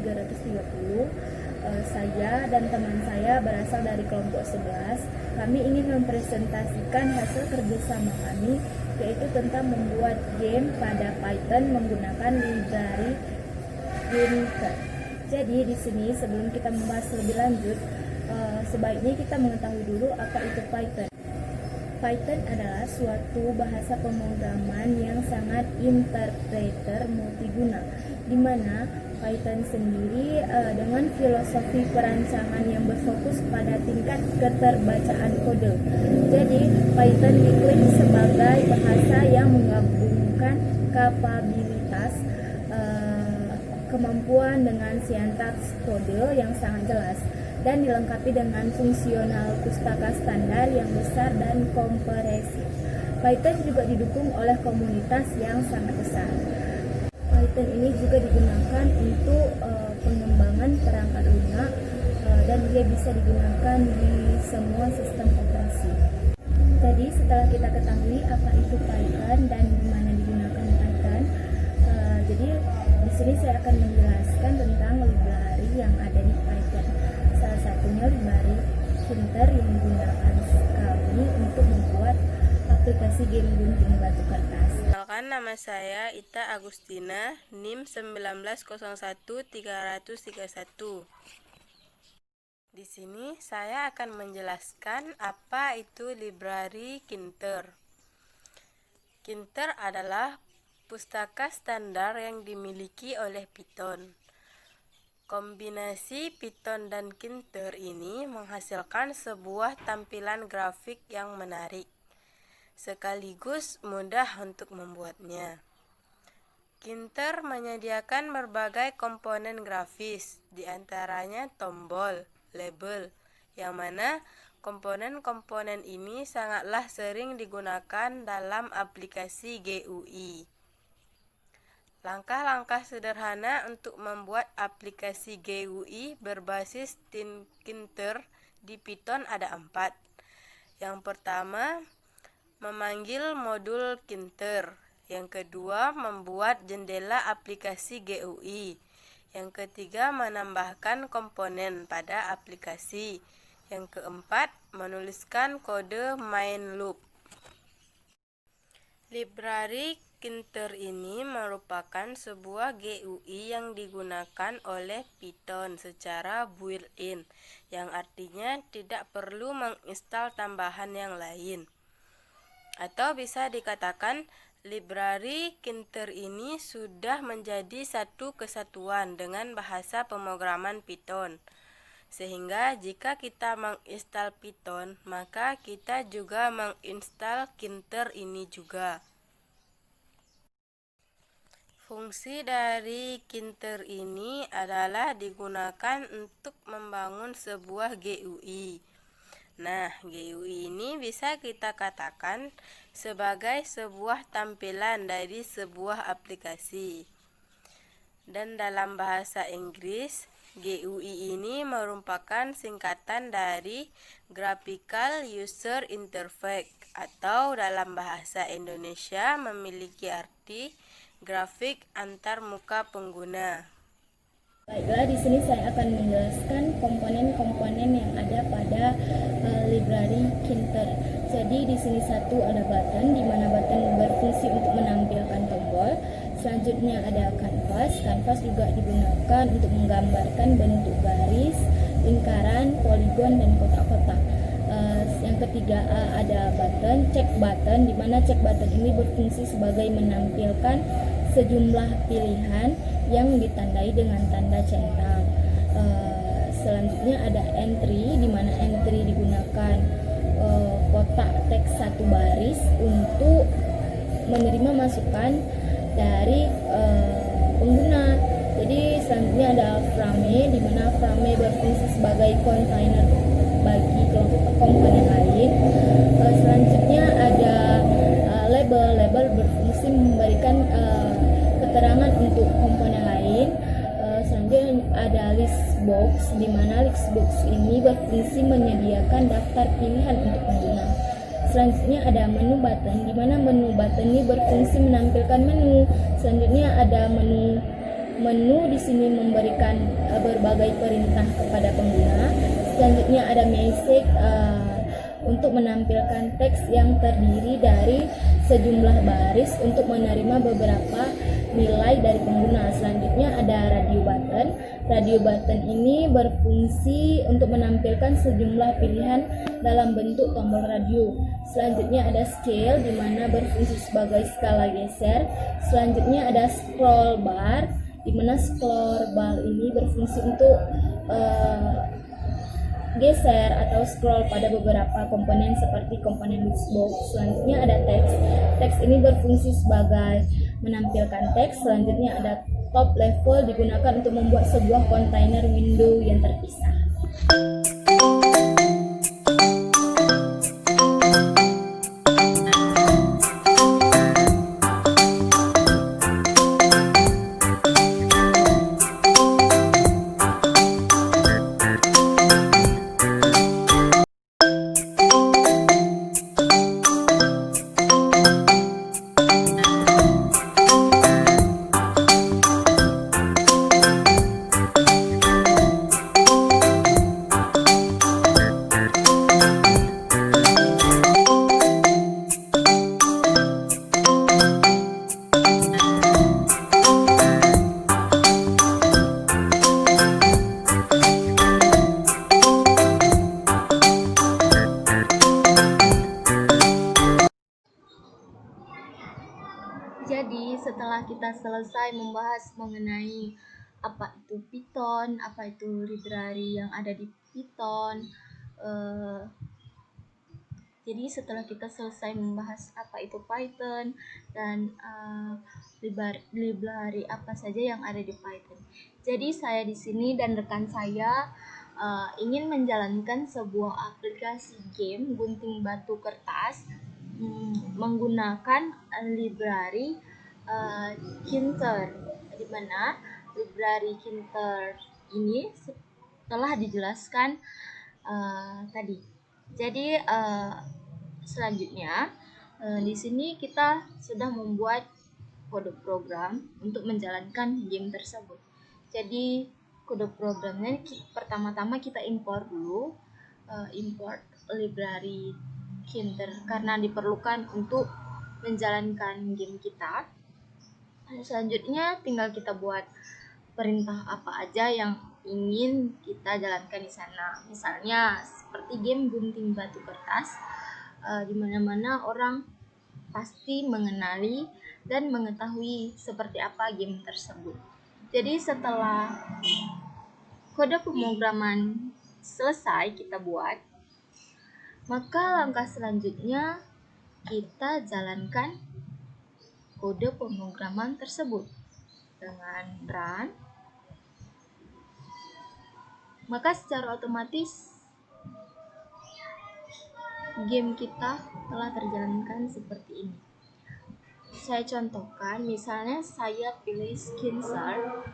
330. Saya dan teman saya berasal dari kelompok 11. Kami ingin mempresentasikan hasil kerjasama kami, yaitu tentang membuat game pada Python menggunakan library Kinter. Jadi di sini sebelum kita membahas lebih lanjut, sebaiknya kita mengetahui dulu apa itu Python. Python adalah suatu bahasa pemrograman yang sangat interpreter multiguna, di mana Python sendiri dengan filosofi perancangan yang berfokus pada tingkat keterbacaan kode. Jadi Python diklaim sebagai bahasa yang menggabungkan kapabilitas kemampuan dengan sintaks kode yang sangat jelas, dan dilengkapi dengan fungsional pustaka standar yang besar dan komprehensif. Python juga didukung oleh komunitas yang sangat besar. Python ini juga digunakan untuk pengembangan perangkat lunak dan dia bisa digunakan di semua sistem operasi. Tadi setelah kita ketahui apa itu Python dan bagaimana digunakan Python, jadi di sini saya akan menjelaskan tentang library yang ada di Python. Salah satunya library Kinter yang digunakan kami untuk membuat aplikasi game gunting batu kertas. Kenalkan, nama saya Ita Agustina, NIM 1901331. Di sini saya akan menjelaskan apa itu library Kinter. Kinter adalah pustaka standar yang dimiliki oleh Python. Kombinasi Python dan Kinter ini menghasilkan sebuah tampilan grafik yang menarik, sekaligus mudah untuk membuatnya. Kinter menyediakan berbagai komponen grafis, diantaranya tombol, label, yang mana komponen-komponen ini sangatlah sering digunakan dalam aplikasi GUI. Langkah-langkah sederhana untuk membuat aplikasi GUI berbasis Kinter di Python ada 4. Yang pertama, memanggil modul Kinter. Yang kedua, membuat jendela aplikasi GUI. Yang ketiga, menambahkan komponen pada aplikasi. Yang keempat, menuliskan kode main loop. Library Kinter ini merupakan sebuah GUI yang digunakan oleh Python secara built-in, yang artinya tidak perlu menginstal tambahan yang lain. Atau bisa dikatakan, library Kinter ini sudah menjadi satu kesatuan dengan bahasa pemrograman Python. Sehingga jika kita menginstal Python, maka kita juga menginstal Kinter ini juga. Fungsi dari Kinter ini adalah digunakan untuk membangun sebuah GUI. Nah, GUI ini bisa kita katakan sebagai sebuah tampilan dari sebuah aplikasi. Dan dalam bahasa Inggris, GUI ini merupakan singkatan dari Graphical User Interface, atau dalam bahasa Indonesia memiliki arti grafik antar muka pengguna. Baiklah, di sini saya akan menjelaskan komponen-komponen yang ada pada library Kinter. Jadi di sini satu ada button, di mana button berfungsi untuk menampilkan tombol. Selanjutnya ada canvas. Canvas juga digunakan untuk menggambarkan bentuk garis, lingkaran, poligon, dan kotak-kotak. Yang ketiga ada button, check button, di mana check button ini berfungsi sebagai menampilkan sejumlah pilihan yang ditandai dengan tanda centang. Selanjutnya ada entry, di mana entry digunakan kotak teks satu baris untuk menerima masukan dari pengguna. Jadi selanjutnya ada frame, di mana frame berfungsi sebagai container bagi komponen lain. Selanjutnya ada label. Label berfungsi memberikan keterangan untuk komponen lain. Selanjutnya ada list box, di mana list box ini berfungsi menyediakan daftar pilihan untuk pengguna. Selanjutnya ada menu button, di mana menu button ini berfungsi menampilkan menu. Selanjutnya ada menu menu di sini memberikan berbagai perintah kepada pengguna. Selanjutnya ada message untuk menampilkan teks yang terdiri dari sejumlah baris untuk menerima beberapa nilai dari pengguna. Selanjutnya ada radio button. Radio button ini berfungsi untuk menampilkan sejumlah pilihan dalam bentuk tombol radio. Selanjutnya ada scale, di mana berfungsi sebagai skala geser. Selanjutnya ada scroll bar, di mana scroll bar ini berfungsi untuk geser atau scroll pada beberapa komponen seperti komponen box. Selanjutnya ada teks. Teks ini berfungsi sebagai menampilkan teks. Selanjutnya ada top level, digunakan untuk membuat sebuah kontainer window yang terpisah. Jadi setelah kita selesai membahas mengenai apa itu Python, apa itu library yang ada di Python, jadi setelah kita selesai membahas apa itu Python dan library apa saja yang ada di Python. Jadi saya di sini dan rekan saya ingin menjalankan sebuah aplikasi game gunting batu kertas menggunakan library Kinter, di mana library Kinter ini telah dijelaskan tadi. Jadi selanjutnya di sini kita sudah membuat kode program untuk menjalankan game tersebut. Jadi kode programnya pertama-tama kita import dulu, import library Kinter karena diperlukan untuk menjalankan game kita. Selanjutnya tinggal kita buat perintah apa aja yang ingin kita jalankan di sana. Misalnya seperti game gunting batu kertas, di mana-mana orang pasti mengenali dan mengetahui seperti apa game tersebut. Jadi setelah kode pemrograman selesai kita buat, maka langkah selanjutnya kita jalankan kode pemrograman tersebut dengan run. Maka secara otomatis game kita telah terjalankan seperti ini. Saya contohkan, misalnya saya pilih Skinser,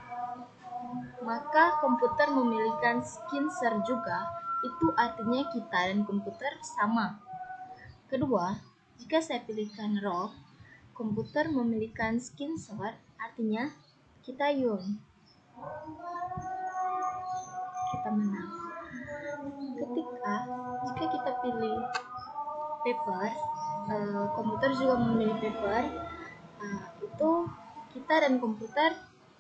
maka komputer memilihkan Skinser juga. Itu artinya kita dan komputer sama. Kedua, jika saya pilihkan Rock, komputer memilihkan Skinser, artinya kita Yun. Kita menang. Jika kita pilih Paper, komputer juga memilih Paper, itu kita dan komputer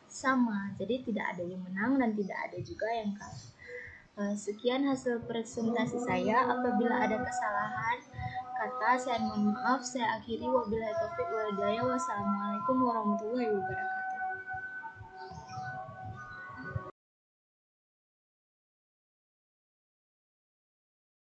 sama, jadi tidak ada yang menang dan tidak ada juga yang kalah. Sekian hasil presentasi saya. Apabila ada kesalahan kata, saya mohon maaf. Saya akhiri, wabillahi taufiq wal hidayah. Wassalamualaikum warahmatullahi wabarakatuh.